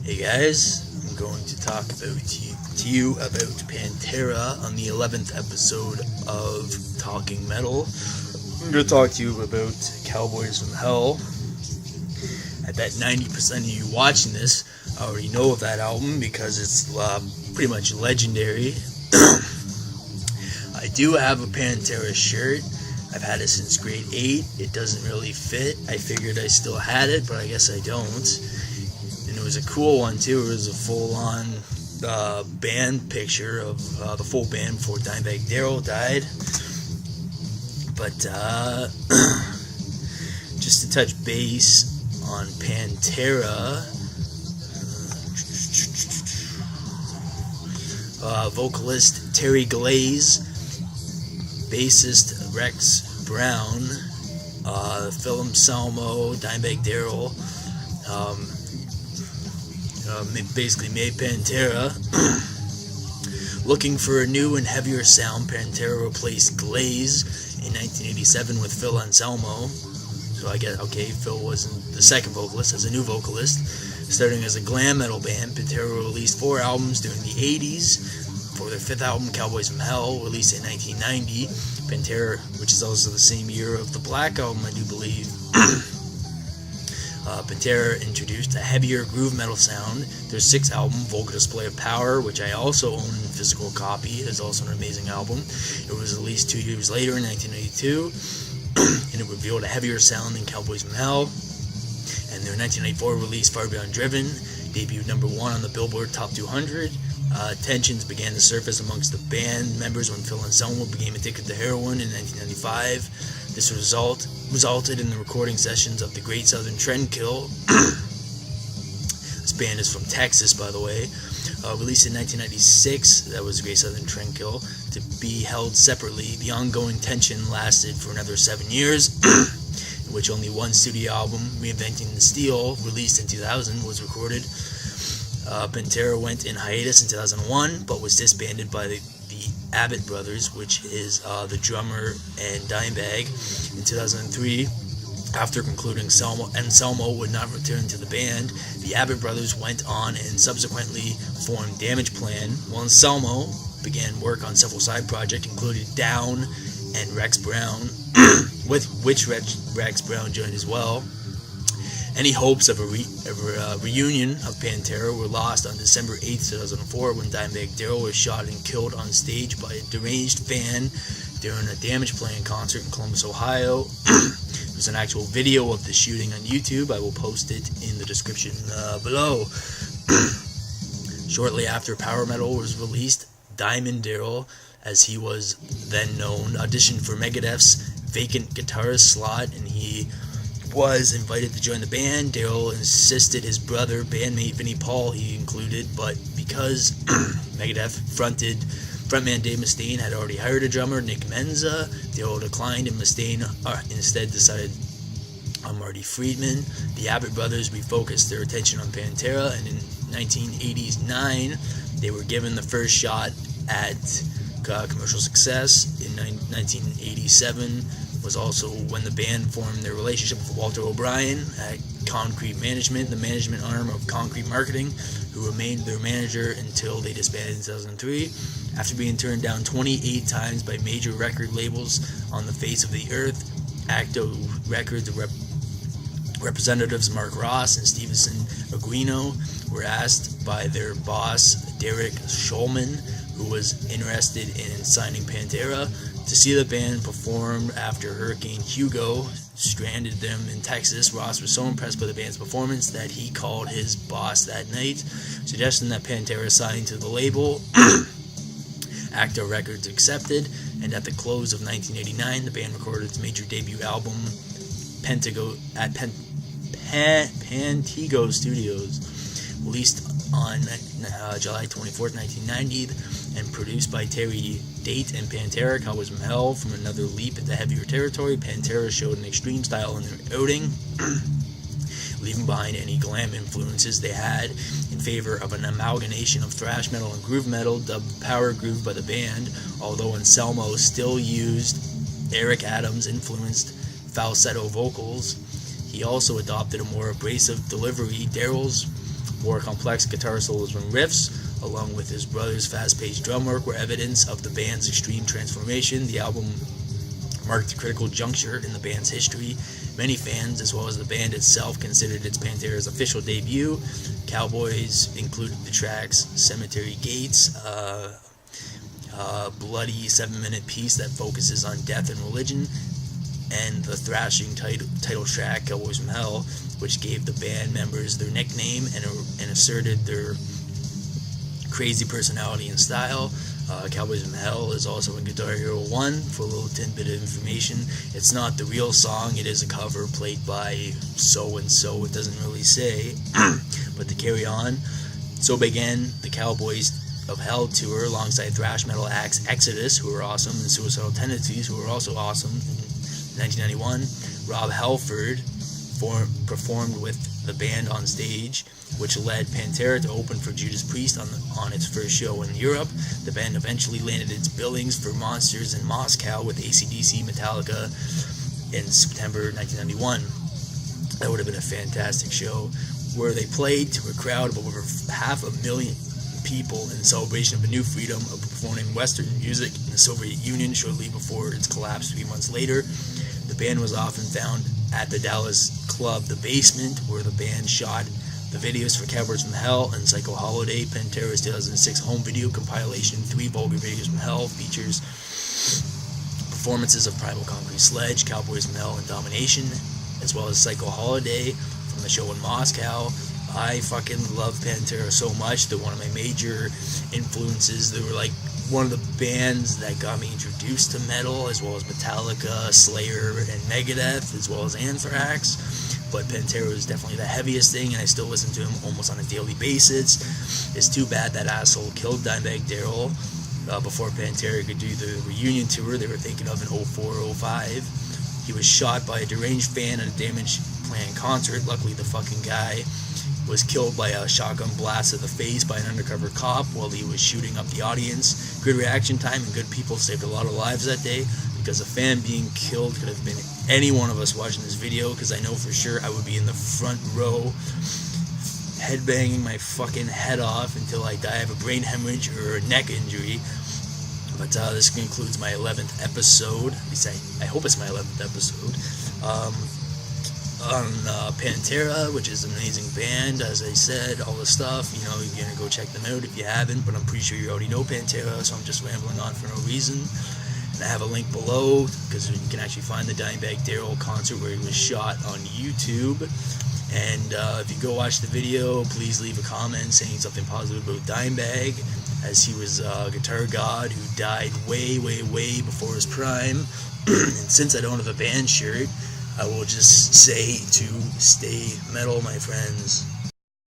Hey guys, I'm going to talk to you about Pantera on the 11th episode of Talking Metal. I'm going to talk to you about Cowboys from Hell. I bet 90% of you watching this already know of that album because it's pretty much legendary. I do have a Pantera shirt. I've had it since grade 8. It doesn't really fit. I figured I still had it, but I guess I don't. And it was a cool one too. It was a full-on band picture of the full band before Dimebag Darrell died. But just to touch base on Pantera, vocalist Terry Glaze, bassist Rex Brown, Phil Anselmo, Dimebag Darrell, basically made Pantera. Looking for a new and heavier sound, Pantera replaced Glaze in 1987 with Phil Anselmo. So I guess, okay, Phil wasn't the second vocalist, as a new vocalist. Starting as a glam metal band, Pantera released 4 albums during the 80s. For their 5th album, Cowboys from Hell, released in 1990, Pantera, which is also the same year of the Black Album, I do believe, Pantera introduced a heavier groove metal sound. Their 6th album, Vulgar Display of Power, which I also own in physical copy, is also an amazing album. It was released 2 years later in 1992, and it revealed a heavier sound than Cowboys from Hell. And their 1994 release, Far Beyond Driven, debuted number 1 on the Billboard Top 200. Tensions began to surface amongst the band members when Phil Anselmo became addicted to heroin in 1995. This resulted in the recording sessions of The Great Southern Trendkill. This band is from Texas, by the way. Released in 1996, that was The Great Southern Trendkill, to be held separately. The ongoing tension lasted for another 7 years, in which only one studio album, Reinventing the Steel, released in 2000, was recorded. Pantera went in hiatus in 2001, but was disbanded by the Abbott brothers, which is the drummer and Dimebag, in 2003. After concluding Anselmo would not return to the band, the Abbott brothers went on and subsequently formed Damage Plan, while Anselmo began work on several side projects, including Down and Rex Brown, with which Rex Brown joined as well. Any hopes of a reunion of Pantera were lost on December 8, 2004, when Dimebag Darrell was shot and killed on stage by a deranged fan during a Damage Plan concert in Columbus, Ohio. There's an actual video of the shooting on YouTube. I will post it in the description below. Shortly after Power Metal was released, Diamond Darrell, as he was then known, auditioned for Megadeth's vacant guitarist slot, and he was invited to join the band. Darrell insisted his brother, bandmate Vinnie Paul, he included, but because Megadeth frontman Dave Mustaine had already hired a drummer, Nick Menza, Darrell declined, and Mustaine instead decided on Marty Friedman. The Abbott brothers refocused their attention on Pantera, and in 1989, they were given the first shot at commercial success. In 1987 was also when the band formed their relationship with Walter O'Brien at Concrete Management, the management arm of Concrete Marketing, who remained their manager until they disbanded in 2003. After being turned down 28 times by major record labels on the face of the earth, Acto Records representatives Mark Ross and Stevenson Aguino were asked by their boss, Derek Schulman, who was interested in signing Pantera, to see the band perform after Hurricane Hugo stranded them in Texas. Ross was so impressed by the band's performance that he called his boss that night, suggesting that Pantera sign to the label. Acto Records accepted, and at the close of 1989, the band recorded its major debut album, Pantego Studios, released on July 24th, 1990, and produced by Terry Date and Pantera. Cowboys from Hell, from another leap into heavier territory. Pantera showed an extreme style in their outing, leaving behind any glam influences they had in favor of an amalgamation of thrash metal and groove metal, dubbed Power Groove by the band. Although Anselmo still used Eric Adams-influenced falsetto vocals, he also adopted a more abrasive delivery. Darrell's More complex guitar solos and riffs, along with his brother's fast-paced drum work, were evidence of the band's extreme transformation. The album marked a critical juncture in the band's history. Many fans, as well as the band itself, considered its Pantera's official debut. Cowboys included the tracks Cemetery Gates, bloody 7-minute piece that focuses on death and religion, and the thrashing title track, Cowboys from Hell, which gave the band members their nickname and asserted their crazy personality and style. Cowboys from Hell is also in Guitar Hero 1. For a little tidbit of information, it's not the real song, it is a cover played by so-and-so, it doesn't really say. But to carry on, so began the Cowboys of Hell tour alongside thrash metal acts Exodus, who were awesome, and Suicidal Tendencies, who were also awesome. In 1991, Rob Halford performed with the band on stage, which led Pantera to open for Judas Priest on its first show in Europe. The band eventually landed its billings for Monsters in Moscow with AC/DC Metallica in September 1991. That would have been a fantastic show, where they played to a crowd of over 500,000 people in celebration of a new freedom of performing Western music in the Soviet Union shortly before its collapse 3 months later. The band was often found at the Dallas club The Basement, where the band shot the videos for Cowboys from Hell and Psycho Holiday. Pantera's 2006 home video compilation, 3 Vulgar Videos from Hell, features performances of Primal Concrete Sledge, Cowboys from Hell, and Domination, as well as Psycho Holiday from the show in Moscow. I fucking love Pantera so much. They're one of my major influences. They were like one of the bands that got me introduced to metal, as well as Metallica, Slayer, and Megadeth, as well as Anthrax. But Pantera is definitely the heaviest thing, and I still listen to him almost on a daily basis. It's too bad that asshole killed Dimebag Darrell before Pantera could do the reunion tour they were thinking of in 04-05. He was shot by a deranged fan at a Damage Plan concert. Luckily, the fucking guy was killed by a shotgun blast to the face by an undercover cop while he was shooting up the audience. Good reaction time and good people saved a lot of lives that day, because a fan being killed could have been any one of us watching this video, because I know for sure I would be in the front row headbanging my fucking head off until I die of a brain hemorrhage or a neck injury. But this concludes my 11th episode. At least I hope it's my 11th episode. On Pantera, which is an amazing band. As I said, all the stuff, you know, you're gonna go check them out if you haven't, but I'm pretty sure you already know Pantera, so I'm just rambling on for no reason. And I have a link below, because you can actually find the Dimebag Darrell concert where he was shot on YouTube. And if you go watch the video, please leave a comment saying something positive about Dimebag, as he was a guitar god who died way, way, way before his prime. And since I don't have a band shirt, I will just say to stay metal, my friends.